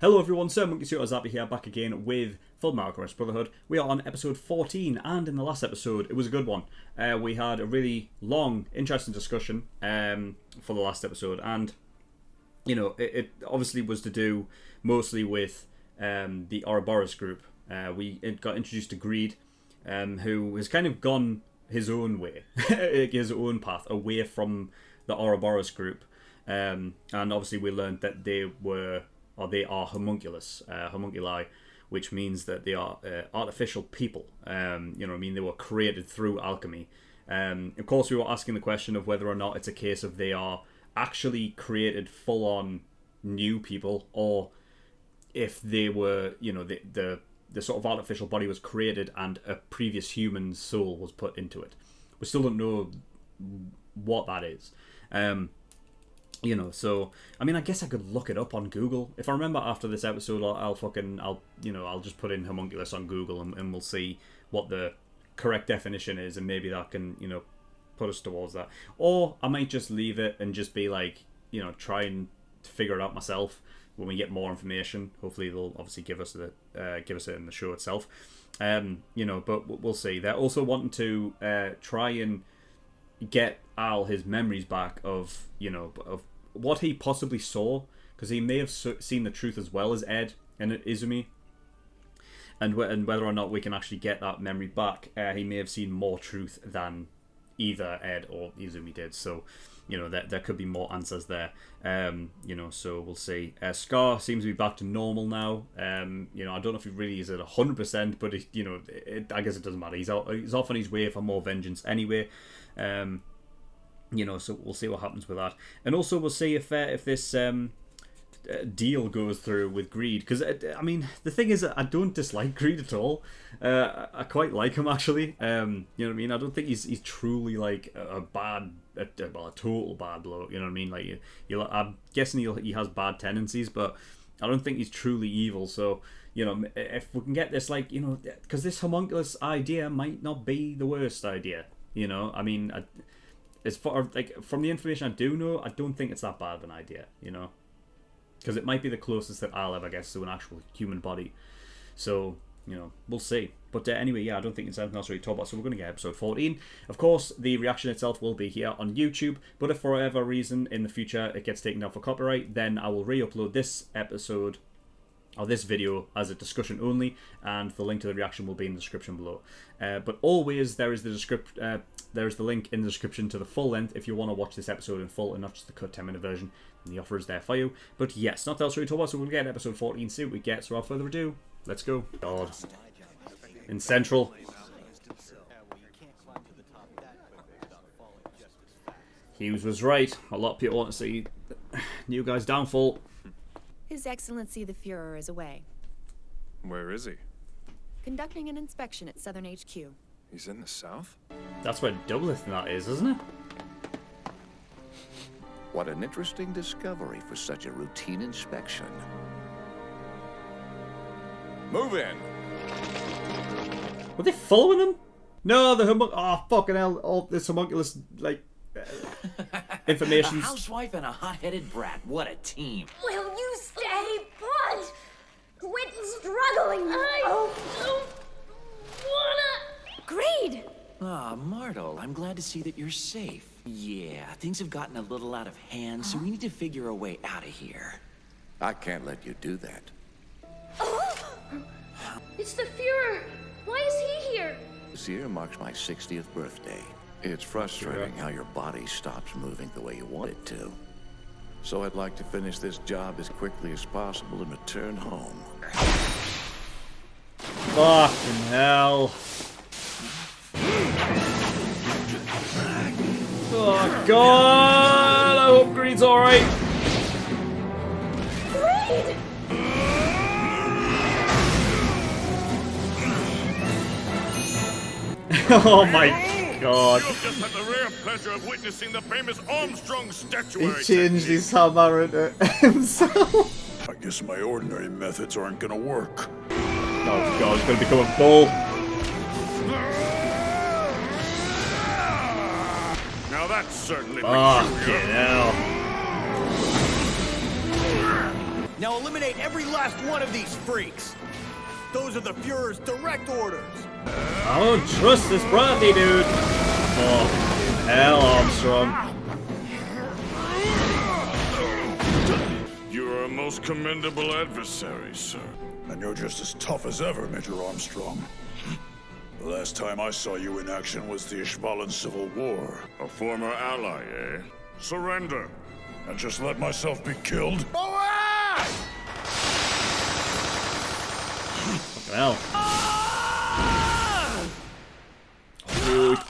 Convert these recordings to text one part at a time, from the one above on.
Hello everyone, SirMonkeySuit is happy here, back again with Fullmetal Alchemist Brotherhood. We are on episode 14, and in the last episode, it was a good one. We had a really long, interesting discussion for the last episode, and, you know, it obviously was to do mostly with the Ouroboros group. We got introduced to Greed, who has kind of gone his own way, his own path, away from the Ouroboros group. And obviously we learned that they are homunculi, which means that they are artificial people. You know what I mean? They were created through alchemy. Of course, we were asking the question of whether or not it's a case of they are actually created full-on new people, or if they were, you know, the sort of artificial body was created and a previous human soul was put into it. We still don't know what that is. You know, so I mean, I guess I could look it up on Google. If I remember after this episode, I'll just put in homunculus on Google and we'll see what the correct definition is, and maybe that can, you know, put us towards that. Or I might just leave it and just be like, you know, try and figure it out myself when we get more information. Hopefully they'll obviously give us it in the show itself. You know, but we'll see. They're also wanting to try and get Al his memories back of, you know, of what he possibly saw, because he may have seen the truth as well as Ed and Izumi, and whether or not we can actually get that memory back, he may have seen more truth than either Ed or Izumi did. So, you know, there could be more answers there. You know, so we'll see. Scar seems to be back to normal now. You know, I don't know if he really is at 100%, but you know, I guess it doesn't matter. He's off on his way for more vengeance anyway. You know, so we'll see what happens with that, and also we'll see if this deal goes through with Greed, because I mean, the thing is, I don't dislike Greed at all. I quite like him, actually. You know what I mean? I don't think he's truly like a total bad bloke. You know what I mean? Like, I'm guessing he has bad tendencies, but I don't think he's truly evil. So, you know, if we can get this, like, you know, because this homunculus idea might not be the worst idea. You know, I mean, as far like from the information I do know, I don't think it's that bad of an idea. You know, because it might be the closest that I'll ever get to an actual human body. So, you know, we'll see. But anyway, yeah, I don't think there's anything else really to talk about. So we're going to get episode 14. Of course, the reaction itself will be here on YouTube. But if for whatever reason in the future it gets taken down for copyright, then I will re-upload this episode or this video as a discussion only, and the link to the reaction will be in the description below. But always there is the link in the description to the full length if you want to watch this episode in full and not just the cut 10-minute version, and the offer is there for you. But yes, not else really to talk about, so we'll get episode 14, see what we get. So without further ado, let's go. God. In Central. Hughes was right. A lot of people want to see new guy's downfall. His Excellency the Führer is away. Where is he? Conducting an inspection at Southern HQ. He's in the south? That's where Doubleth and that is, isn't it? What an interesting discovery for such a routine inspection. Move in! Were they following him? No, the oh fucking hell! All this homunculus, like, information. A housewife and a hot-headed brat. What a team! Will you stay put? Quit struggling. I don't wanna. Greed! Ah, Martel, I'm glad to see that you're safe. Yeah, things have gotten a little out of hand, so we need to figure a way out of here. I can't let you do that. It's the Führer. Why is he here? This year marks my 60th birthday. It's frustrating how your body stops moving the way you want it to. So I'd like to finish this job as quickly as possible and return home. Fucking hell. Oh god! I hope Greed's alright. Greed! Oh my god. You've just had the rare pleasure of witnessing the famous Armstrong statuary. He changed his hammer into himself. I guess my ordinary methods aren't gonna work. Oh god, he's gonna become a bull. Now that's certainly Fucking peculiar. hell. Now eliminate every last one of these freaks. Those are the Fuhrer's direct orders. I don't trust this Bradley dude. Oh, hell, Armstrong. You are a most commendable adversary, sir. And you're just as tough as ever, Major Armstrong. The last time I saw you in action was the Ishvalan Civil War. A former ally, eh? Surrender. And just let myself be killed? Fucking hell. Oh,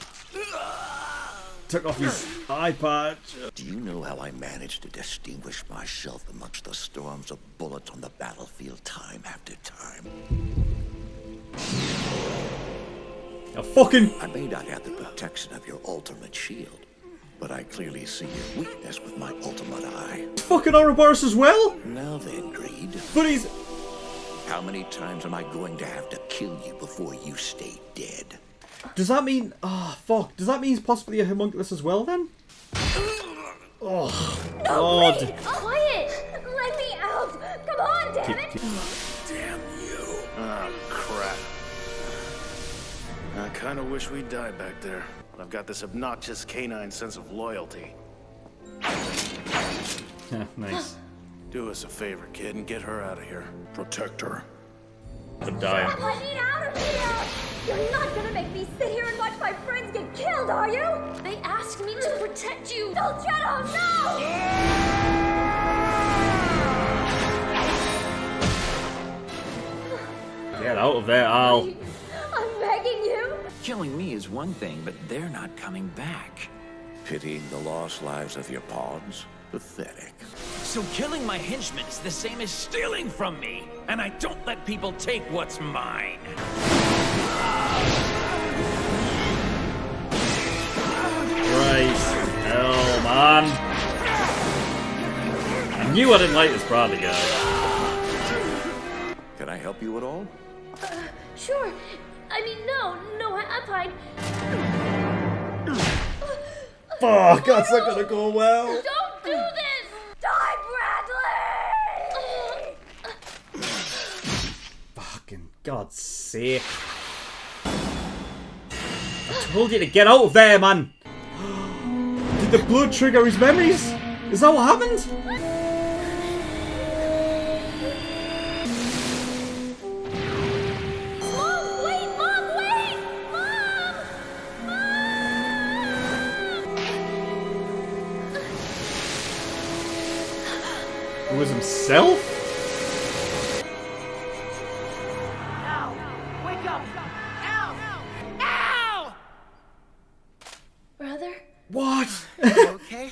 took off his eye patch. Do you know how I managed to distinguish myself amongst the storms of bullets on the battlefield time after time? A fucking... I may not have the protection of your ultimate shield, but I clearly see your weakness with my ultimate eye. Fucking Ouroboros as well? Now then, Greed. But he's... How many times am I going to have to kill you before you stay dead? Does that mean... Oh, fuck. Does that mean he's possibly a homunculus as well, then? Oh, God. Wait! Quiet! Let me out! Come on, damn it! Damn you. Oh, crap. I kind of wish we'd died back there. But I've got this obnoxious canine sense of loyalty. Nice. Do us a favor, kid, and get her out of here. Protect her. I'm dying. Let me out of here! You're not gonna make me sit here and watch my friends get killed, are you? They asked me to protect you! Dolcetto, no! Get out of there, Al. I'm begging you! Killing me is one thing, but they're not coming back. Pitying the lost lives of your pawns? Pathetic. So killing my henchmen is the same as stealing from me, and I don't let people take what's mine. Christ. Hell, man. I knew I didn't like this Bradley guy. Can I help you at all? Sure. I mean, no, I'm fine. Fuck, that's not gonna go well. Don't do this! Die, Bradley! Fucking God's sake. I told you to get out of there, man. Did the blood trigger his memories? Is that what happened? Mom, wait! Mom, wait! Mom! It was himself? Ow! Wake up! Ow! Ow! Brother? What? Okay?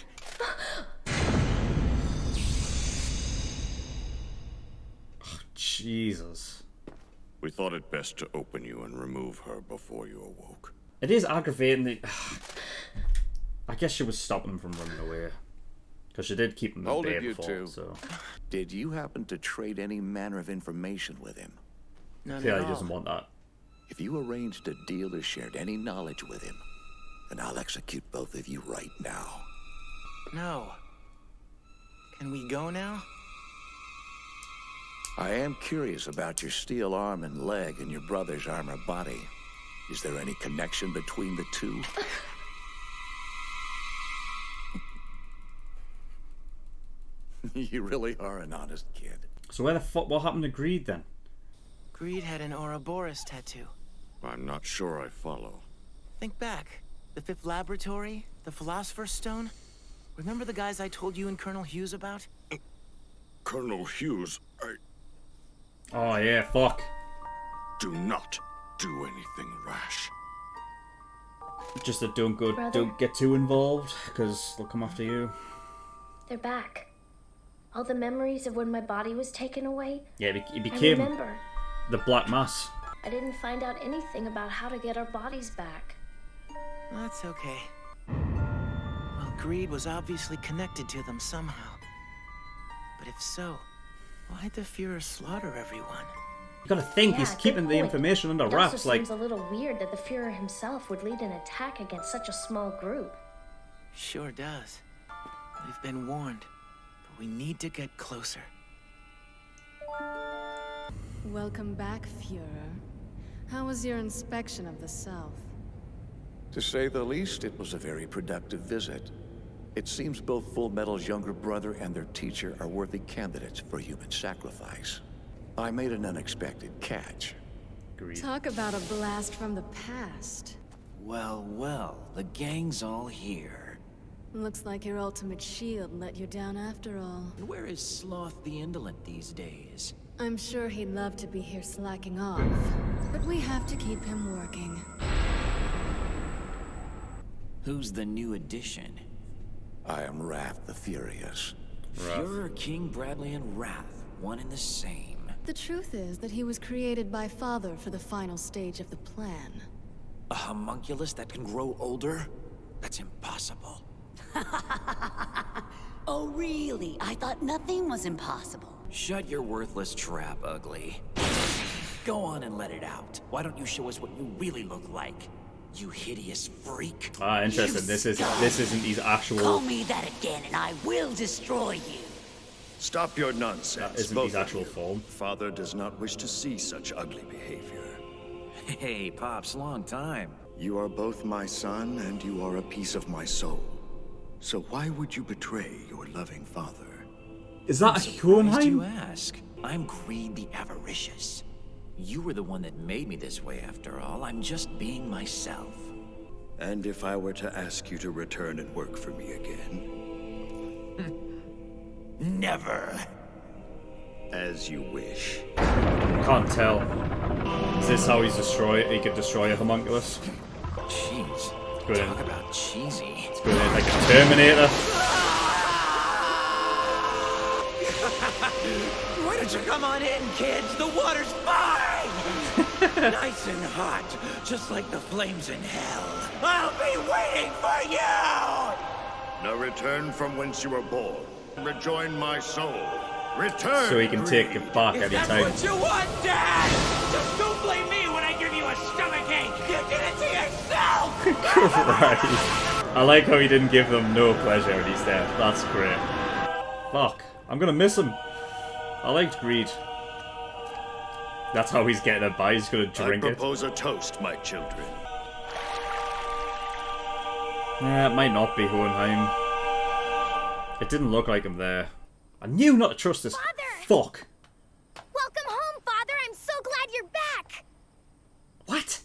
Jesus. We thought it best to open you and remove her before you awoke. It is aggravating that... I guess she was stopping him from running away. Because she did keep him at Hold bay it, you before, two. so... Did you happen to trade any manner of information with him? None Yeah, at he all. doesn't want that. If you arranged a deal or shared any knowledge with him, then I'll execute both of you right now. No. Can we go now? I am curious about your steel arm and leg and your brother's armor body. Is there any connection between the two? You really are an honest kid. So where the fuck... What happened to Greed, then? Greed had an Ouroboros tattoo. I'm not sure I follow. Think back. The fifth laboratory, the Philosopher's Stone. Remember the guys I told you and Colonel Hughes about? Colonel Hughes, I Oh, yeah, fuck. do not do anything rash. Just that don't Brother? get too involved, because they'll come after you. They're back. All the memories of when my body was taken away. Yeah, he I became remember. the Black Mass. I didn't find out anything about how to get our bodies back. That's okay. Well, Greed was obviously connected to them somehow. But if so, why'd the Fuhrer slaughter everyone? You gotta think, he's good keeping the point. information under It wraps, also like... seems a little weird that the Fuhrer himself would lead an attack against such a small group. Sure does. We've been warned, but we need to get closer. Welcome back, Führer. How was your inspection of the South? To say the least, it was a very productive visit. It seems both Fullmetal's younger brother and their teacher are worthy candidates for human sacrifice. I made an unexpected catch. Agreed. Talk about a blast from the past. Well, well, the gang's all here. Looks like your ultimate shield let you down after all. And where is Sloth the Indolent these days? I'm sure he'd love to be here slacking off, but we have to keep him working. Who's the new addition? I am Wrath the Furious. Führer, King Bradley, and Wrath, one and the same. The truth is that he was created by Father for the final stage of the plan. A homunculus that can grow older? That's impossible. Oh, really? I thought nothing was impossible. Shut your worthless trap, Ugly. Go on and let it out. Why don't you show us what you really look like? You hideous freak. Ah, interesting. This isn't his actual... Call me that again and I will destroy you. Stop your nonsense. That isn't his actual form. Father does not wish to see such ugly behavior. Hey, Pops, long time. You are both my son and you are a piece of my soul. So why would you betray your loving father? Is that a Hohenheim? You ask. I'm Greed the Avaricious. You were the one that made me this way after all. I'm just being myself. And if I were to ask you to return and work for me again? Never. As you wish. Can't tell. Is this how he could destroy a homunculus? Jeez. Talk about cheesy. Let's go in like a Terminator. Why don't you come on in, kids? The water's fine! Nice and hot, just like the flames in hell. I'll be waiting for you! Now return from whence you were born. Rejoin my soul. Return! So he can take it back If that's anytime. what you want, Dad! Just don't blame me when I give you a stomachache! You did it to yourself! Christ. I like how he didn't give them no pleasure when he's dead. That's great. Fuck. I'm gonna miss him. I liked Greed. That's how he's getting it by. He's gonna drink I it. propose a toast, my children. It might not be Hohenheim. It didn't look like him there. I knew not to trust this. Father! Fuck. Welcome home, Father! I'm so glad you're back! What?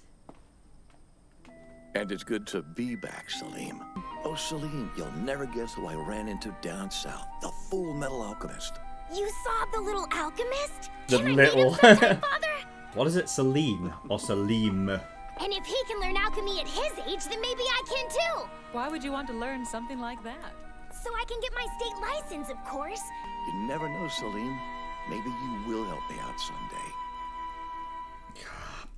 And it's good to be back, Salim. Oh, Salim, you'll never guess who I ran into down south. The Fullmetal Alchemist. You saw the little alchemist? The Can I little... meet him sometime, Father? What is it? Salim or Salim? And if he can learn alchemy at his age, then maybe I can too! Why would you want to learn something like that? So I can get my state license, of course. You never know, Salim. Maybe you will help me out someday.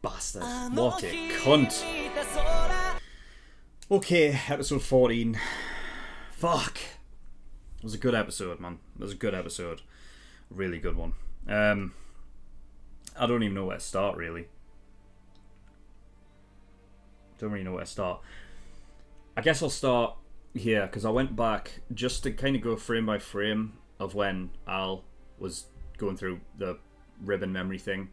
Bastard. What a cunt. Okay, episode 14. Fuck. It was a good episode, man. It was a good episode. Really good one. I don't even know where to start, really. Don't really know where to start. I guess I'll start here, because I went back just to kind of go frame by frame of when Al was going through the ribbon memory thing.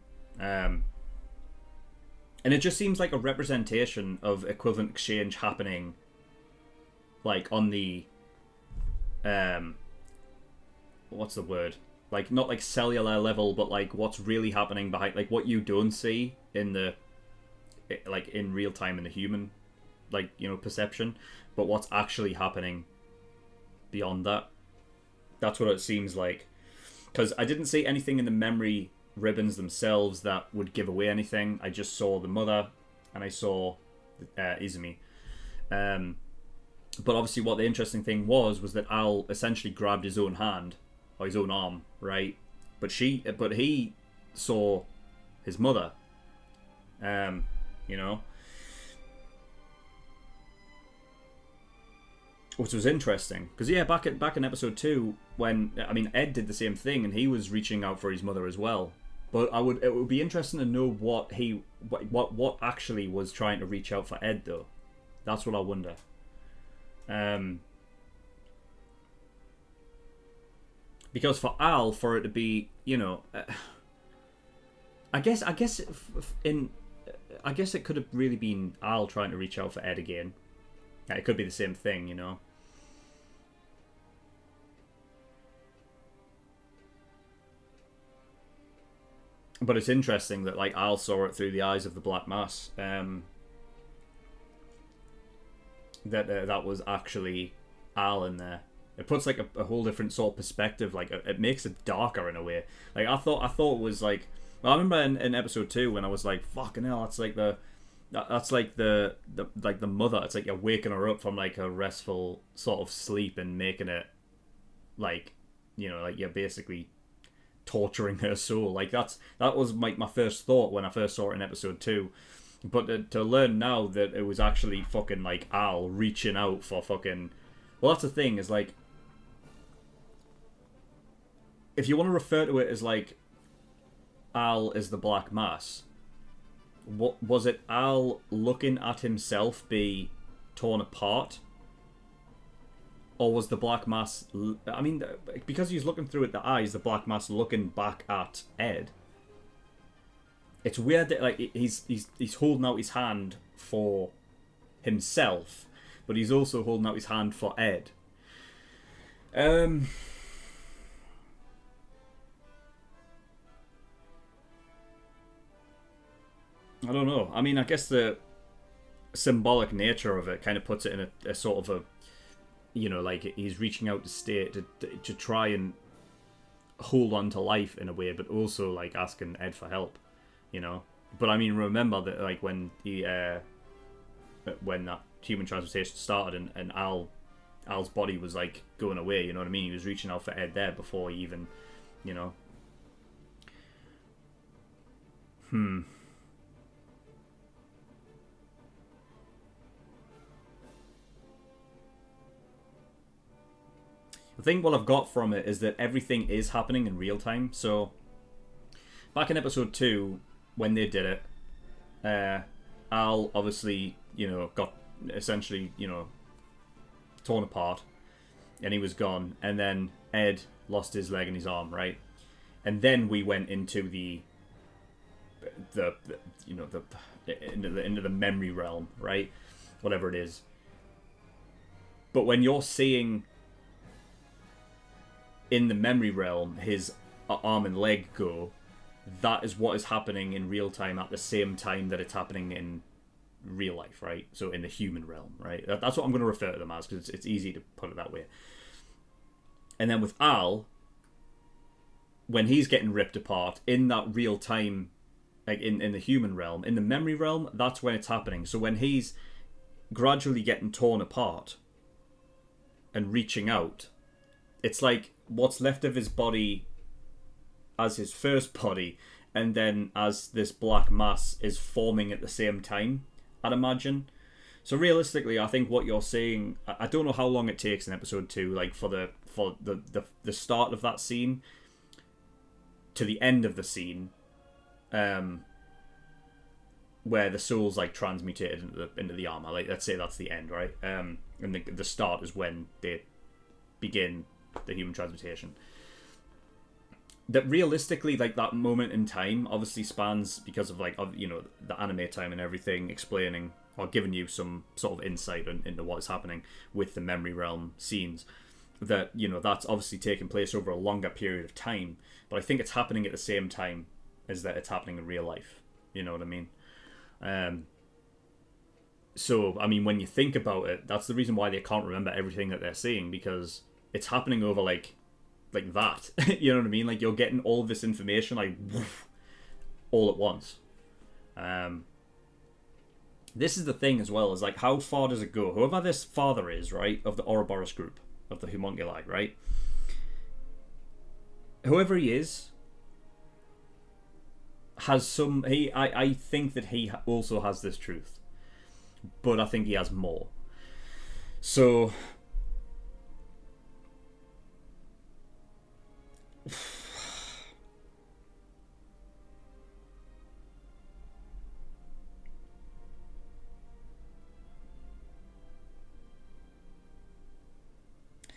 And it just seems like a representation of equivalent exchange happening, like, on the... what's the word? Like, not like cellular level, but like what's really happening behind, like what you don't see in the, like in real time in the human, like, you know, perception, but what's actually happening beyond that. That's what it seems like. Because I didn't see anything in the memory ribbons themselves that would give away anything. I just saw the mother and I saw Izumi. But obviously what the interesting thing was that Al essentially grabbed his own hand, or his own arm, right? But he saw his mother, you know? Which was interesting, because yeah, back in episode 2, when, I mean, Ed did the same thing, and he was reaching out for his mother as well. But it would be interesting to know what actually was trying to reach out for Ed, though. That's what I wonder. Because for Al, for it to be, you know, I guess it could have really been Al trying to reach out for Ed again. It could be the same thing, you know. But it's interesting that like Al saw it through the eyes of the Black Mass. That was actually Al in there. It puts like a whole different sort of perspective. Like it makes it darker in a way. Like I thought it was like. Well, I remember in episode 2 when I was like, "Fucking hell!" That's like the mother. It's like you're waking her up from like a restful sort of sleep and making it like, you know, like you're basically torturing her soul. Like that was like my first thought when I first saw it in episode 2. But to learn now that it was actually fucking like Al reaching out for fucking. Well, that's the thing is like, if you want to refer to it as like Al is the Black Mass, what was it? Al looking at himself be torn apart, or was the Black Mass? I mean, because he's looking through at the eyes, the Black Mass looking back at Ed. It's weird that like he's holding out his hand for himself, but he's also holding out his hand for Ed. I don't know. I mean, I guess the symbolic nature of it kind of puts it in a sort of a, you know, like he's reaching out to to try and hold on to life in a way, but also like asking Ed for help, you know. But I mean, remember that like when when that human transmutation started and Al's body was like going away, you know what I mean? He was reaching out for Ed there before he even, you know. The thing what I've got from it is that everything is happening in real time. So back in episode 2, when they did it, Al obviously, you know, got essentially, you know, torn apart and he was gone, and then Ed lost his leg and his arm, right? And then we went into the you know, into the memory realm, right? Whatever it is. But when you're seeing in the memory realm his arm and leg go, that is what is happening in real time at the same time that it's happening in real life, right? So in the human realm, right? That's what I'm going to refer to them as, because it's easy to put it that way. And then with Al, when he's getting ripped apart in that real time, like in the human realm, in the memory realm, that's when it's happening. So when he's gradually getting torn apart and reaching out, it's like what's left of his body as his first body, and then as this black mass is forming at the same time, I'd imagine. So realistically, I think what you're saying, I don't know how long it takes in episode 2, like for the start of that scene to the end of the scene, where the soul's like transmutated into the armor. Like, let's say that's the end, right? And the start is when they begin the human transmutation. That realistically, like, that moment in time obviously spans because of, like, you know, the anime time and everything, explaining or giving you some sort of insight into what is happening with the memory realm scenes. That, you know, that's obviously taking place over a longer period of time, but I think it's happening at the same time as that it's happening in real life. You know what I mean? So, I mean, when you think about it, that's the reason why they can't remember everything that they're seeing, because it's happening over, like that. You know what I mean? Like, you're getting all this information, like, woof, all at once. This is the thing as well, is, like, how far does it go? Whoever this father is, right, of the Ouroboros group, of the Homunculi, right? Whoever he is, has some... I think that he also has this truth. But I think he has more. So...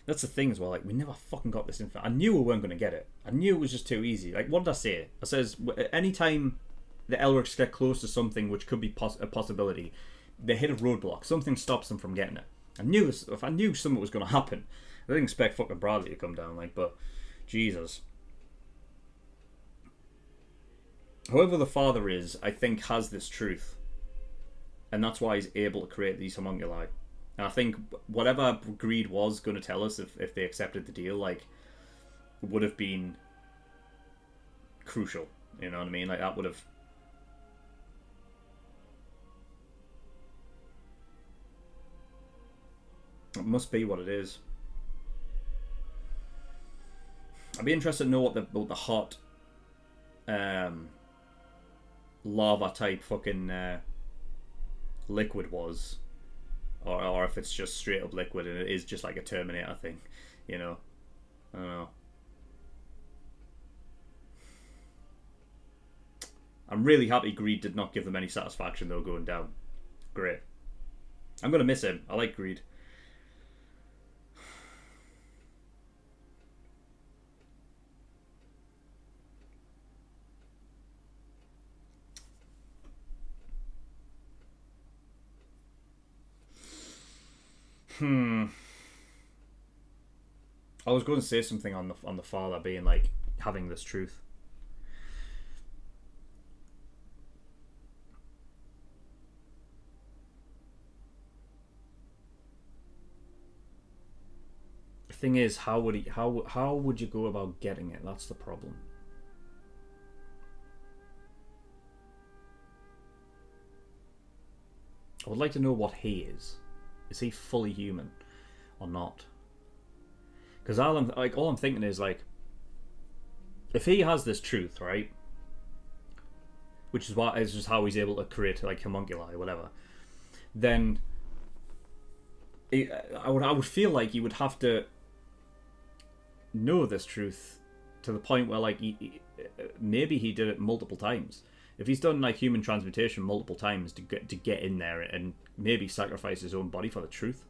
That's the thing as well, like, we never fucking got this info. I knew we weren't going to get it. I knew it was just too easy. Like, what did I say? I says, anytime the Elrics get close to something which could be a possibility, they hit a roadblock. Something stops them from getting it. I knew this. If I knew something was going to happen, I didn't expect fucking Bradley to come down. Like, but Jesus. Whoever the father is, I think, has this truth, and that's why he's able to create these homunculi. And I think whatever Greed was going to tell us, if they accepted the deal, like, would have been crucial. You know what I mean? Like, that would have. It must be what it is. I'd be interested to know what the hot lava type fucking liquid was, or if it's just straight up liquid and it is just like a Terminator thing, you know. I don't know. I'm really happy Greed did not give them any satisfaction though going down. Great. I'm gonna miss him. I like Greed. I was going to say something on the father being like having this truth. The thing is, how would you go about getting it? That's the problem. I would like to know what he is. Is he fully human or not? Because all I'm thinking is, like, if he has this truth, right, which is just how he's able to create like homunculi or whatever, then I would feel like he would have to know this truth to the point where, like, maybe he did it multiple times. If he's done like human transmutation multiple times to get in there and maybe sacrifice his own body for the truth,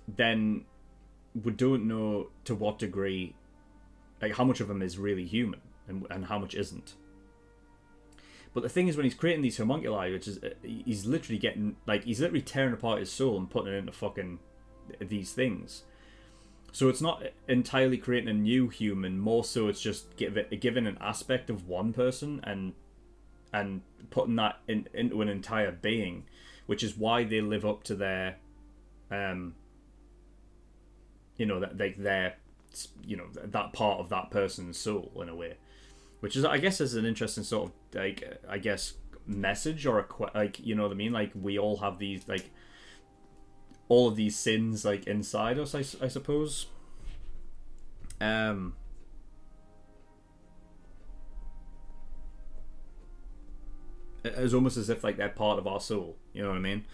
then we don't know to what degree, like, how much of him is really human and how much isn't. But the thing is, when he's creating these homunculi, which is he's literally tearing apart his soul and putting it into fucking these things. So it's not entirely creating a new human, more so it's just giving an aspect of one person and putting that into an entire being, which is why they live up to their, that part of that person's soul in a way, which is, I guess, is an interesting sort of, like, I guess, message or you know what I mean? Like, we all have these, like, all of these sins, like, inside us, I suppose. It's almost as if, like, they're part of our soul. You know what I mean?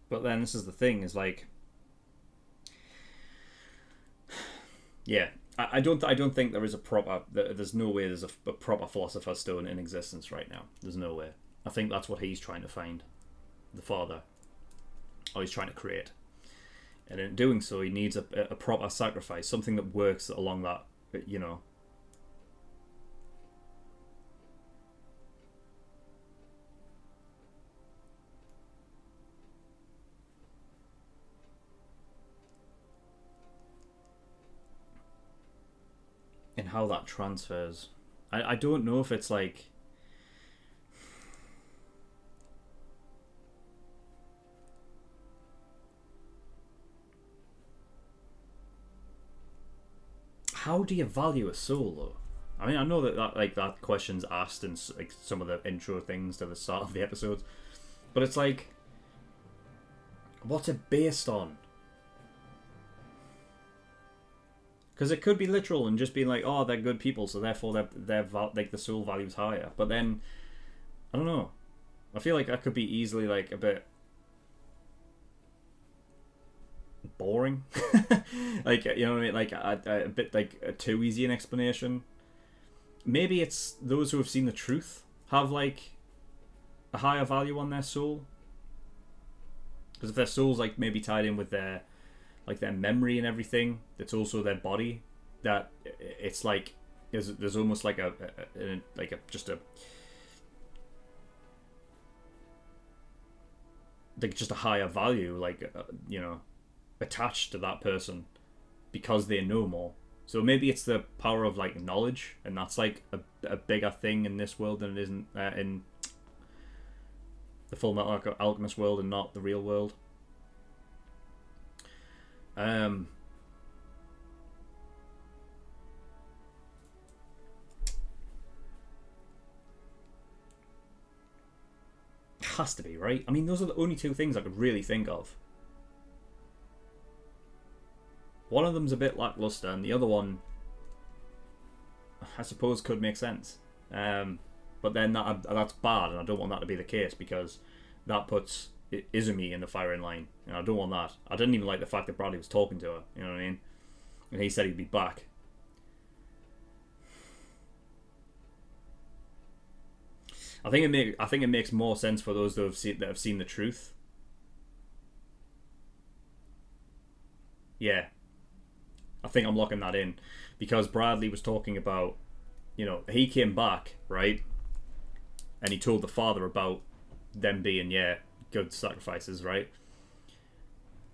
But then this is the thing, is like, yeah, I don't think there is a proper. There's no way there's a proper Philosopher's Stone in existence right now. There's no way. I think that's what he's trying to find, the father, or he's trying to create, and in doing so, he needs a proper sacrifice, something that works along that, you know. And how that transfers. I don't know if it's like, how do you value a soul though? I mean, I know that question's asked in like some of the intro things to the start of the episodes, but it's like, what's it based on? Because it could be literal and just be like, oh, they're good people, so therefore like the soul value's higher. But then, I don't know. I feel like that could be easily like a bit boring. Like, you know what I mean? Like a bit like too easy an explanation. Maybe it's those who have seen the truth have like a higher value on their soul. Because if their soul's like maybe tied in with their memory and everything, that's also their body. That it's like there's almost like just a higher value, like you know, attached to that person because they know more. So maybe it's the power of like knowledge, and that's like a bigger thing in this world than it is in the Fullmetal Alchemist world and not the real world. Has to be, right? I mean, those are the only two things I could really think of. One of them's a bit lackluster, and the other one, I suppose, could make sense. But then that's bad, and I don't want that to be the case, because that puts Izumi in the firing line, and I don't want that. I didn't even like the fact that Bradley was talking to her, you know what I mean? And he said he'd be back. I think it makes more sense for those that have seen the truth. Yeah, I think I'm locking that in, because Bradley was talking about, you know, he came back, right, and he told the father about them being good sacrifices, right.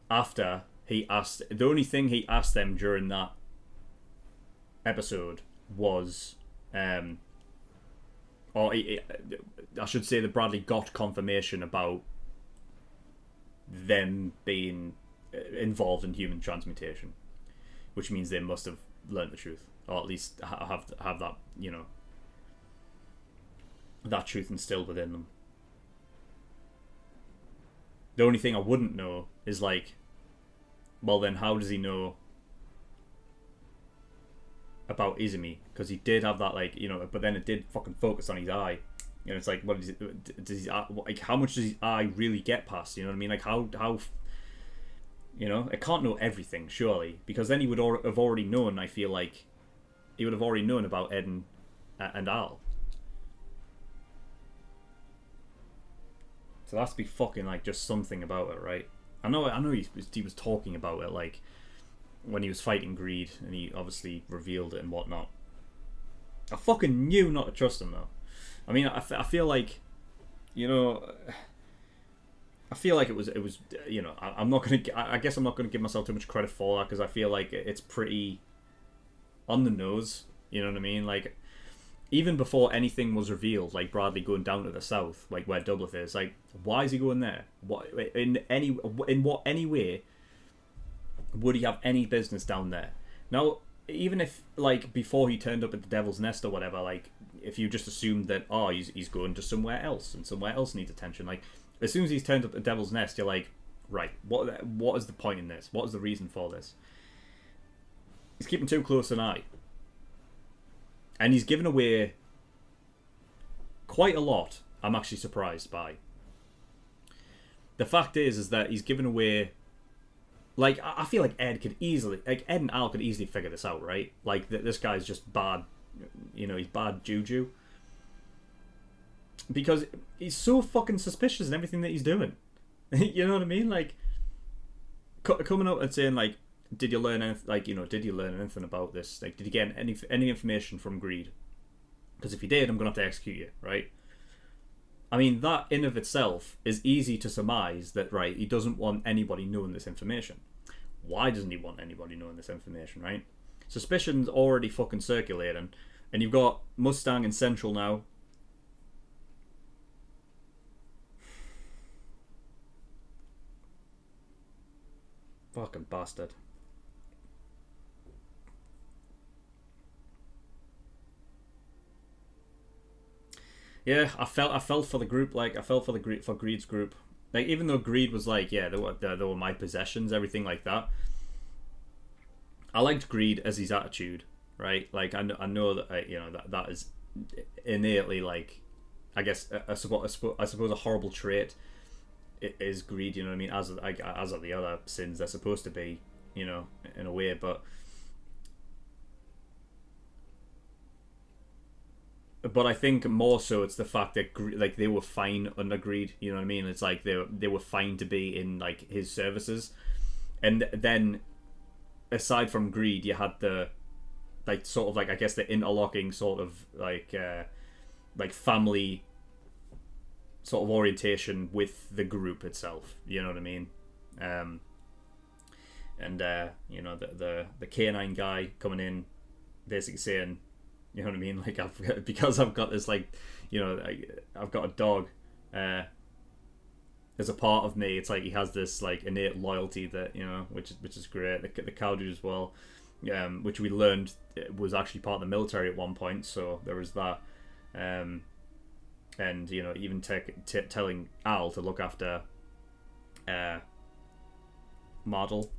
After he asked, the only thing he asked them during that episode was, I should say that Bradley got confirmation about them being involved in human transmutation, which means they must have learned the truth, or at least have that, you know, that truth instilled within them. The only thing I wouldn't know is like, well then how does he know about Izumi? Because he did have that, like, you know, but then it did fucking focus on his eye. You know, it's like, what is it? Does his eye, like, how much does his eye really get past? You know what I mean? Like, how, you know, it can't know everything, surely, because then he would have already known. I feel like he would have already known about Ed and Al. So that's be fucking like just something about it, right? I know he was talking about it like when he was fighting Greed, and he obviously revealed it and whatnot. I fucking knew not to trust him though. I mean, I feel like, you know, I feel like it was, you know, I guess I'm not gonna give myself too much credit for that, because I feel like it's pretty on the nose. You know what I mean? Like, even before anything was revealed, like Bradley going down to the south, like where Doubleth is, like, why is he going there? What in any way would he have any business down there? Now, even if, like, before he turned up at the Devil's Nest or whatever, like, if you just assumed that, oh, he's going to somewhere else, and somewhere else needs attention, like, as soon as he's turned up at the Devil's Nest, you're like, right, what is the point in this? What is the reason for this? He's keeping too close an eye. And he's given away quite a lot, I'm actually surprised by. The fact is that he's given away, like, I feel like Ed and Al could easily figure this out, right? Like, this guy's just bad, you know, he's bad juju. Because he's so fucking suspicious in everything that he's doing. You know what I mean? Like, coming out and saying, like, did you learn anything about this? Like, did you get any information from Greed? Because if you did, I'm going to have to execute you, right? I mean, that in of itself is easy to surmise that, right, he doesn't want anybody knowing this information. Why doesn't he want anybody knowing this information, right? Suspicion's already fucking circulating, and you've got Mustang in Central now. Fucking bastard. Yeah, I felt for the group. Like, I felt for Greed's group. Like, even though Greed was like, yeah, they were my possessions, everything like that. I liked Greed as his attitude, right? Like, I know that, you know, that is innately, like, I guess I suppose a horrible trait is greed, you know what I mean, as are the other sins. They're supposed to be, you know, in a way, but I think more so it's the fact that like they were fine under greed, you know what I mean. It's like they were fine to be in like his services, and then aside from greed, you had the like sort of like, I guess, the interlocking sort of like family sort of orientation with the group itself, you know what I mean. You know, the canine guy coming in basically saying, you know what I mean, like, because I've got this, like, you know, I've got a dog as a part of me. It's like he has this like innate loyalty that, you know, which is great. The cow dude as well, which we learned was actually part of the military at one point, so there was that. And you know, even telling Al to look after Mardel,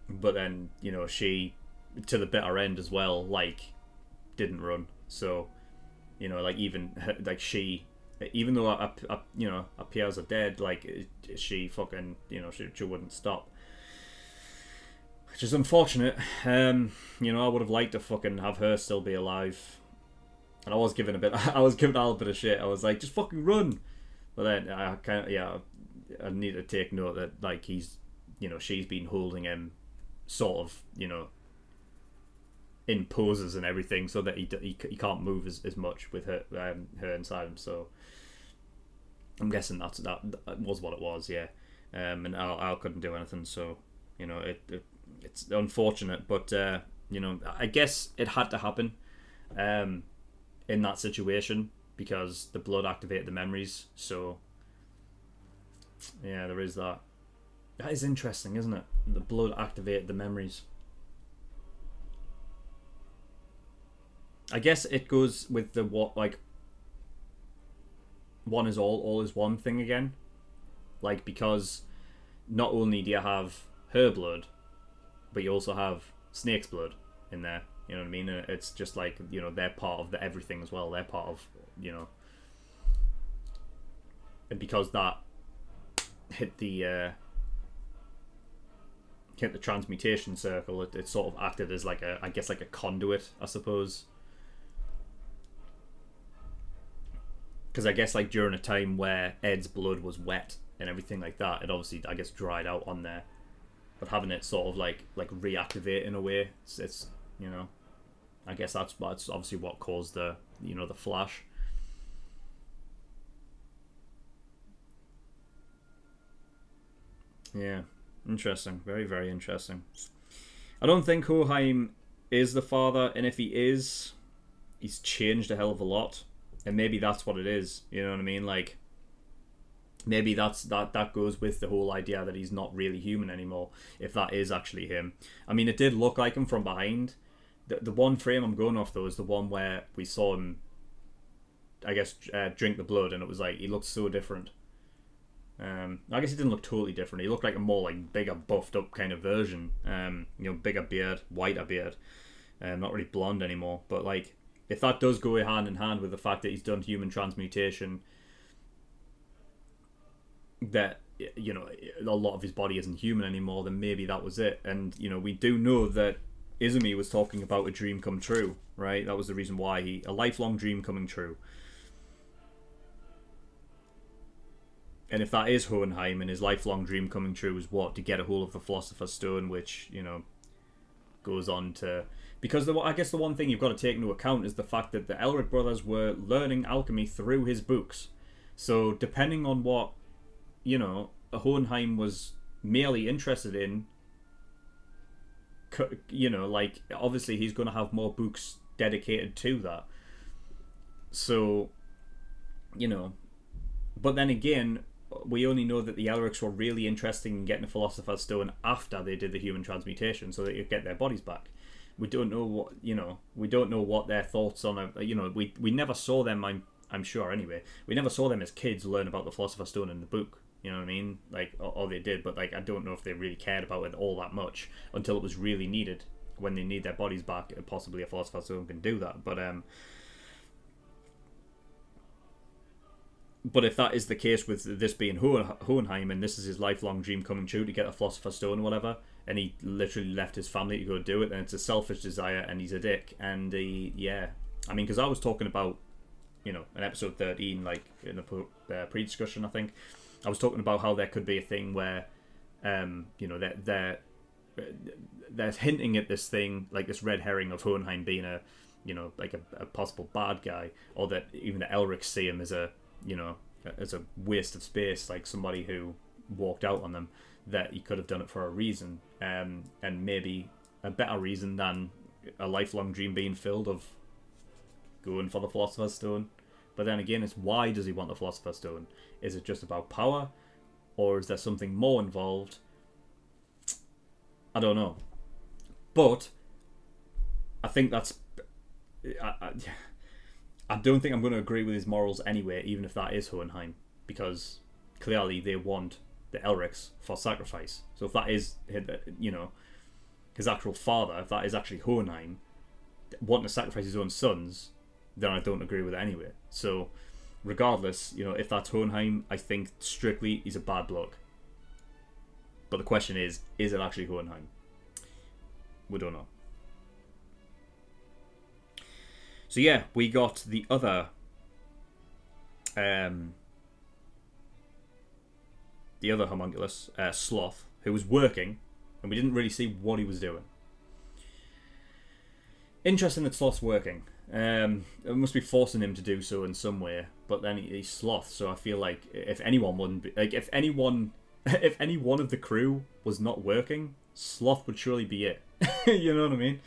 but then, you know, she, to the bitter end as well, like, didn't run. So, you know, like, even her, like, she, even though you know, her peers are dead, like, she fucking, you know, she wouldn't stop, which is unfortunate. You know, I would have liked to fucking have her still be alive. And I was giving Al a bit of shit. I was like, just fucking run. But then I kind of, yeah, I need to take note that, like, he's, you know, she's been holding him sort of, you know, in poses and everything, so that he can't move as much with her inside him. So I'm guessing that was what it was, yeah. And Al couldn't do anything, so, you know, it's unfortunate, but you know, I guess it had to happen in that situation, because the blood activated the memories. So yeah, there is that. That is interesting, isn't it? The blood activated the memories. I guess it goes with the what, like, one is all is one thing again. Like, because not only do you have her blood, but you also have Snake's blood in there. You know what I mean? It's just like, you know, they're part of the everything as well. They're part of, you know, and because that hit the transmutation circle, it sort of acted as like I guess like a conduit, I suppose. Because I guess, like, during a time where Ed's blood was wet and everything like that, it obviously, I guess, dried out on there. But having it sort of like reactivate in a way, it's you know, I guess that's obviously what caused the, you know, the flash. Yeah, interesting. Very, very interesting. I don't think Hohenheim is the father, and if he is, he's changed a hell of a lot. And maybe that's what it is, you know what I mean? Like, maybe that goes with the whole idea that he's not really human anymore, if that is actually him. I mean, it did look like him from behind. The one frame I'm going off, though, is the one where we saw him, I guess, drink the blood, and it was like, he looked so different. I guess he didn't look totally different. He looked like a more, like, bigger, buffed up kind of version. You know, bigger beard, whiter beard. Not really blonde anymore, but, like, if that does go hand in hand with the fact that he's done human transmutation, that, you know, a lot of his body isn't human anymore, then maybe that was it. And, you know, we do know that Izumi was talking about a dream come true, right? That was the reason why a lifelong dream coming true. And if that is Hohenheim, and his lifelong dream coming true is what? To get a hold of the Philosopher's Stone, which, you know, goes on to... Because I guess the one thing you've got to take into account is the fact that the Elric brothers were learning alchemy through his books. So depending on what, you know, Hohenheim was merely interested in, you know, like, obviously he's going to have more books dedicated to that. So, you know, but then again, we only know that the Elrics were really interested in getting the Philosopher's Stone after they did the human transmutation, so that you get their bodies back. We don't know what, you know, we don't know what their thoughts on it, you know, we never saw them, I'm sure anyway, we never saw them as kids learn about the Philosopher's Stone in the book, you know what I mean, like, or they did, but, like, I don't know if they really cared about it all that much until it was really needed, when they need their bodies back. Possibly a Philosopher's Stone can do that, but But if that is the case with this being Hohenheim, and this is his lifelong dream coming true to get a Philosopher's Stone or whatever, and he literally left his family to go do it, then it's a selfish desire, and he's a dick. And yeah, I mean, because I was talking about, you know, in episode 13, like in the pre-discussion, I think I was talking about how there could be a thing where, you know, they're hinting at this thing, like this red herring of Hohenheim being a, you know, like a possible bad guy, or that even the Elrics see him as a, you know, as a waste of space, like somebody who walked out on them, that he could have done it for a reason, and maybe a better reason than a lifelong dream being filled of going for the Philosopher's Stone. But then again, it's why does he want the Philosopher's Stone? Is it just about power, or is there something more involved? I don't know. But I think that's... I don't think I'm going to agree with his morals anyway, even if that is Hohenheim, because clearly they want the Elrics for sacrifice. So if that is, you know, his actual father, if that is actually Hohenheim wanting to sacrifice his own sons, then I don't agree with it anyway. So regardless, you know, if that's Hohenheim, I think strictly he's a bad bloke. But the question is it actually Hohenheim? We don't know. So yeah, we got the other homunculus, Sloth, who was working, and we didn't really see what he was doing. Interesting that Sloth's working. It must be forcing him to do so in some way, but then he's Sloth, so I feel like if anyone wouldn't be, like if any one of the crew was not working, Sloth would surely be it. You know what I mean?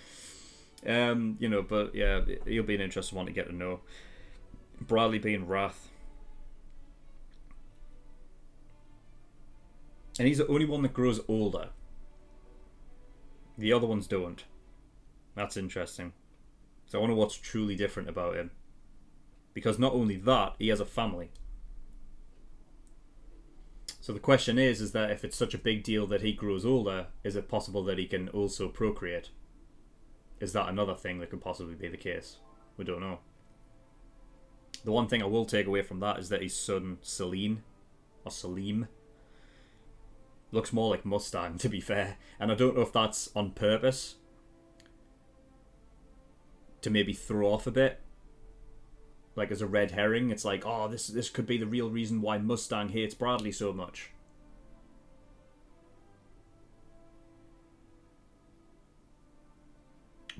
You know, but yeah, he'll be an interesting one to get to know. Bradley being Wrath. And he's the only one that grows older. The other ones don't. That's interesting. So I wonder what's truly different about him. Because not only that, he has a family. So the question is that if it's such a big deal that he grows older, is it possible that he can also procreate? Is that another thing that could possibly be the case? We don't know. The one thing I will take away from that is that his son, Selim, looks more like Mustang, to be fair. And I don't know if that's on purpose, to maybe throw off a bit. Like as a red herring, it's like, oh, this could be the real reason why Mustang hates Bradley so much.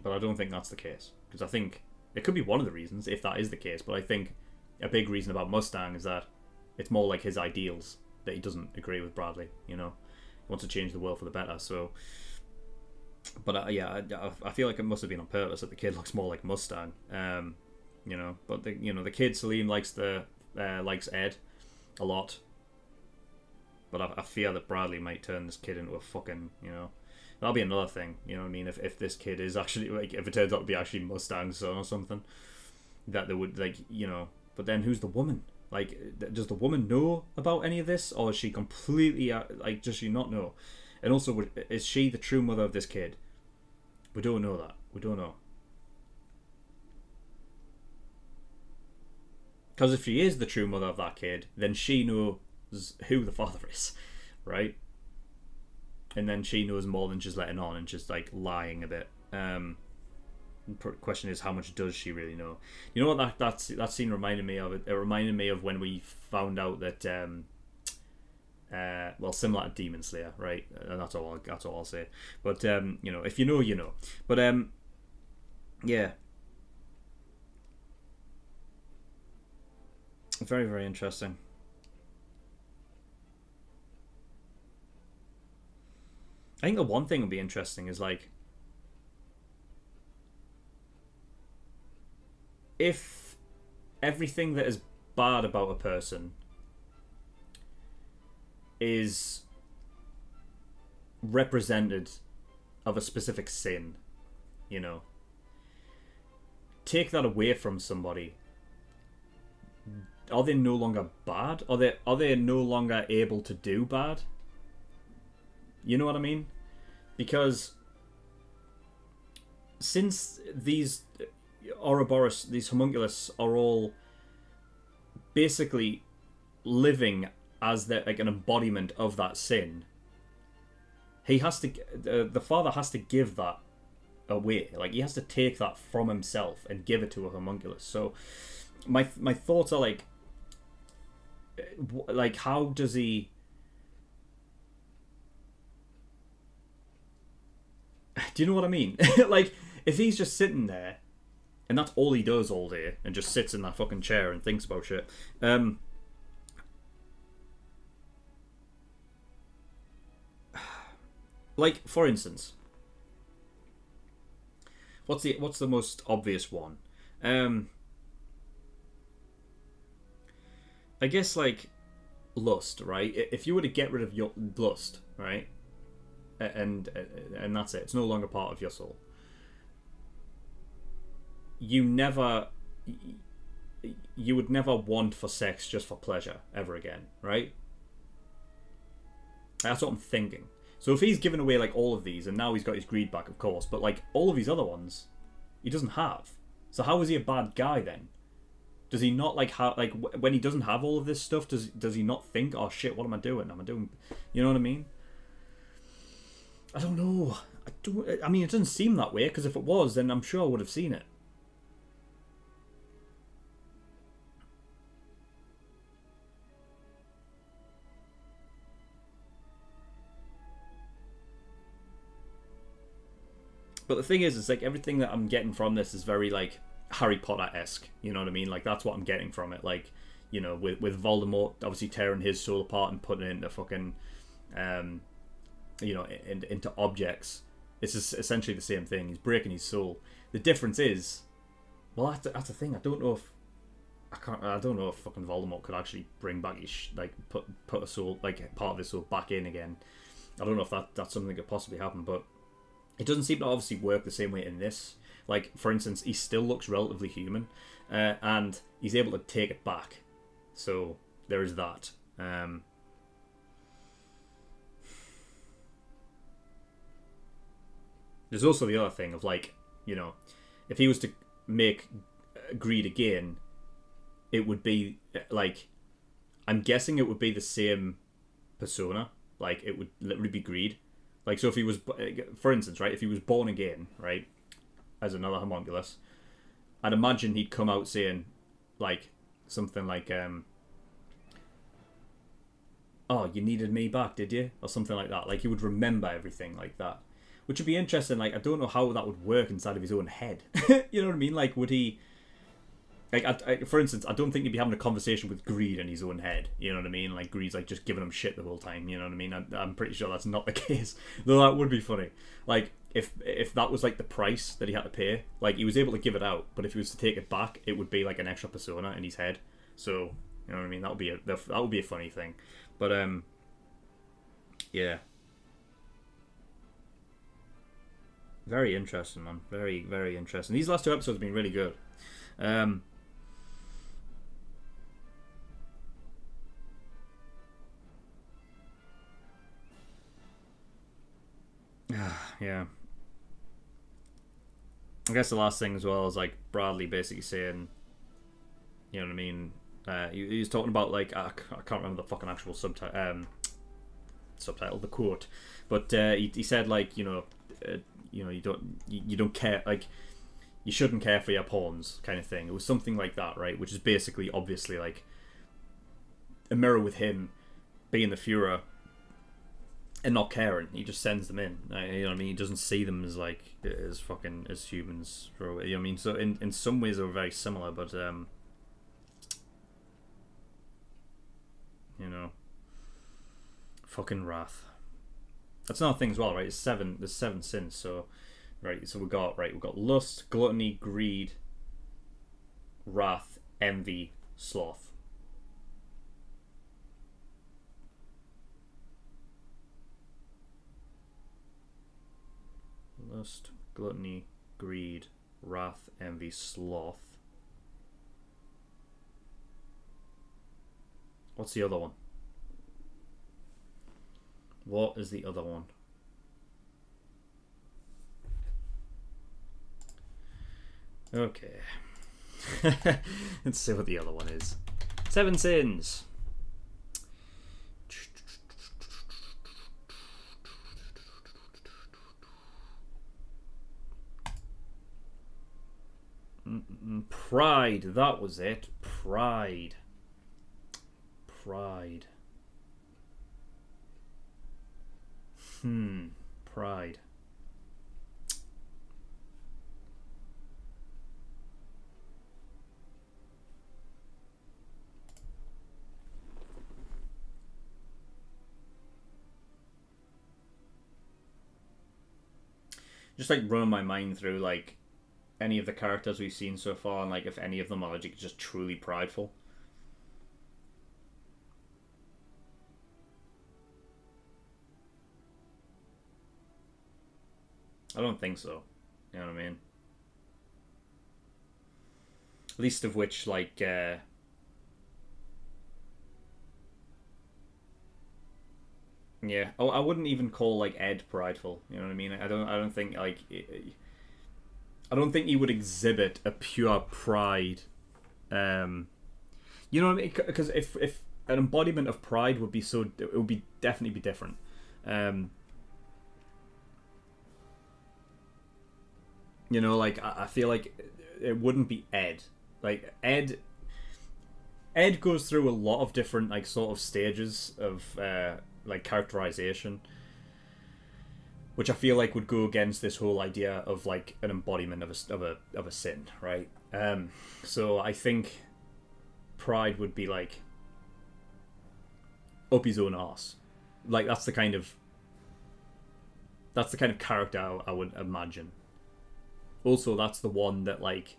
But I don't think that's the case. Because I think it could be one of the reasons, if that is the case. But I think a big reason about Mustang is that it's more like his ideals, that he doesn't agree with Bradley, you know. He wants to change the world for the better, so... But yeah, I feel like it must have been on purpose that the kid looks more like Mustang. You know, but the kid, Selim, likes Ed a lot. But I fear that Bradley might turn this kid into a fucking, you know... That'll be another thing, you know what I mean? If this kid is actually, like, if it turns out to be actually Mustang's son or something, that they would, like, you know... But then who's the woman? Like, does the woman know about any of this? Or is she completely, like, does she not know? And also, is she the true mother of this kid? We don't know that. We don't know. Because if she is the true mother of that kid, then she knows who the father is, right? And then she knows more than just letting on and just, like, lying a bit. Question is, how much does she really know? You know what that scene reminded me of? It reminded me of when we found out that, well, similar to Demon Slayer, right? And that's all I'll say. But you know, if you know, you know. But yeah, very, very interesting. I think the one thing would be interesting is, like, if everything that is bad about a person is represented of a specific sin, you know, take that away from somebody, are they no longer bad? Are they no longer able to do bad? You know what I mean? Because since these Ouroboros, these homunculus, are all basically living as like an embodiment of that sin, he has to. The father has to give that away. Like he has to take that from himself and give it to a homunculus. So my thoughts are like how does he? Do you know what I mean? Like if he's just sitting there and that's all he does all day and just sits in that fucking chair and thinks about shit. Like for instance, what's the most obvious one? I guess like lust, right? If you were to get rid of your lust, right, and that's it, it's no longer part of your soul. You would never want for sex just for pleasure ever again, right? That's what I'm thinking. So if he's given away like all of these, and now he's got his greed back, of course, but like all of these other ones, he doesn't have. So how is he a bad guy then? Does he not like have like when he doesn't have all of this stuff? Does he not think, oh shit, what am I doing? You know what I mean? I don't know. I mean, it doesn't seem that way because if it was, then I'm sure I would have seen it. But the thing is, it's like everything that I'm getting from this is very like Harry Potter-esque. You know what I mean? Like that's what I'm getting from it. Like, you know, with Voldemort obviously tearing his soul apart and putting it into fucking, you know, into objects. It's just essentially the same thing. He's breaking his soul. The difference is, well, that's the thing. I don't know if fucking Voldemort could actually bring back his like put a soul, like part of his soul back in again. I don't know if that's something that could possibly happen, but it doesn't seem to obviously work the same way in this. Like, for instance, he still looks relatively human, and he's able to take it back. So there is that. There's also the other thing of like, you know, if he was to make greed again, it would be like, I'm guessing it would be the same persona. Like it would literally be greed. Like, so if he was, for instance, right, if he was born again, right, as another homunculus, I'd imagine he'd come out saying, like, something like, oh, you needed me back, did you? Or something like that. Like, he would remember everything like that. Which would be interesting. Like, I don't know how that would work inside of his own head. You know what I mean? Like, would he... Like, for instance, I don't think he'd be having a conversation with Greed in his own head. You know what I mean? Like, Greed's like just giving him shit the whole time. You know what I mean? I'm pretty sure that's not the case. Though that would be funny. Like, if that was like the price that he had to pay, like he was able to give it out, but if he was to take it back, it would be like an extra persona in his head. So you know what I mean? That would be a funny thing. But yeah. Very interesting, man. Very, very interesting. These last two episodes have been really good. Yeah. I guess the last thing as well is like Bradley basically saying, you know what I mean? He was talking about like I can't remember the fucking actual subtitle, the quote, but he said like you know you don't care, like you shouldn't care for your pawns kind of thing. It was something like that, right? Which is basically obviously like a mirror with him being the Führer and not caring. He just sends them in. You know what I mean? He doesn't see them as like as humans. You know what I mean? So in some ways they're very similar, but you know, fucking wrath. That's another thing as well, right? There's seven sins. So right, so we've got lust, gluttony, greed, wrath, envy, sloth. Lust, gluttony, greed, wrath, envy, sloth. What's the other one? What is the other one? Okay. Let's see what the other one is. 7 sins. Pride, that was it. Pride. Pride. Pride. Just like running my mind through like any of the characters we've seen so far, and like if any of them are like just truly prideful. I don't think so. You know what I mean? Least of which, like, yeah, I wouldn't even call like Ed prideful. You know what I mean? I don't think like, I don't think he would exhibit a pure pride. You know what I mean? Because if an embodiment of pride would be so, it would be definitely be different. You know, like I feel like it wouldn't be Ed. Like Ed goes through a lot of different like sort of stages of like characterization, which I feel like would go against this whole idea of like an embodiment of a sin, right? So I think pride would be like up his own arse. Like that's the kind of character I would imagine. Also, that's the one that like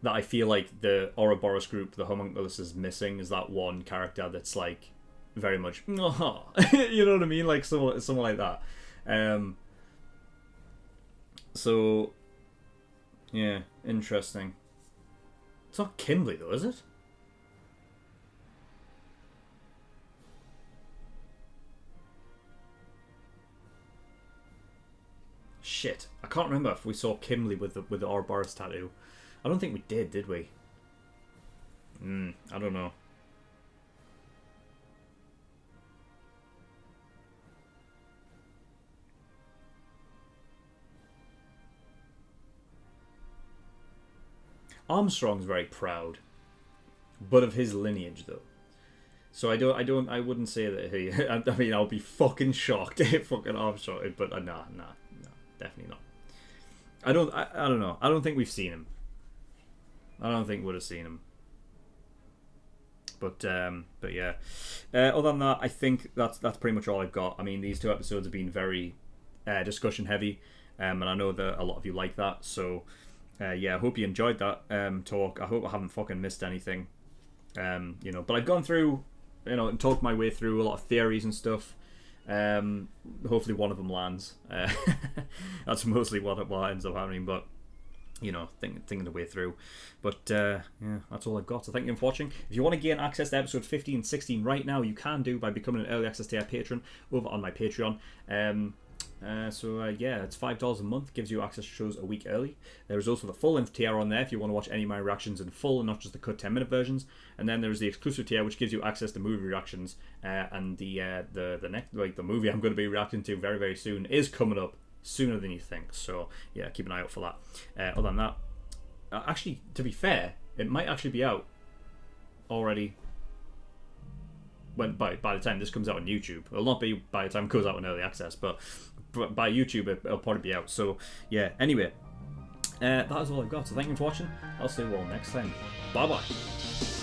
that I feel like the Ouroboros group, the Homunculus, is missing. Is that one character that's like very much, you know what I mean? Like someone like that. So yeah, interesting. It's not Kimberly though, is it? Shit, I can't remember if we saw Kimberly with the Ouroboros tattoo. I don't think we did we? I don't know. Armstrong's very proud, but of his lineage though. So I wouldn't say that he. I mean, I'll be fucking shocked if fucking Armstrong. But nah, definitely not. I don't know. I don't think we've seen him. I don't think we'd have seen him. But yeah. Other than that, I think that's pretty much all I've got. I mean, these two episodes have been very discussion heavy, and I know that a lot of you like that. So yeah, I hope you enjoyed that talk. I hope I haven't fucking missed anything. But I've gone through, and talked my way through a lot of theories and stuff. Hopefully one of them lands. That's mostly what ends up happening, but thinking the way through. But yeah, that's all I've got. So thank you for watching. If you want to gain access to episode 15 and 16 right now, you can do by becoming an early access tier patron over on my Patreon. Yeah, it's $5 a month, gives you access to shows a week early. There is also the full-length tier on there if you want to watch any of my reactions in full and not just the cut 10-minute versions. And then there is the exclusive tier, which gives you access to movie reactions. And the next, like the movie I'm going to be reacting to very, very soon is coming up sooner than you think. So yeah, keep an eye out for that. Other than that, actually, to be fair, it might actually be out already. When by the time this comes out on YouTube, it'll not be by the time it goes out on early access, but by YouTube it'll probably be out. So yeah, anyway, that is all I've got. So thank you for watching. I'll see you all next time. Bye bye.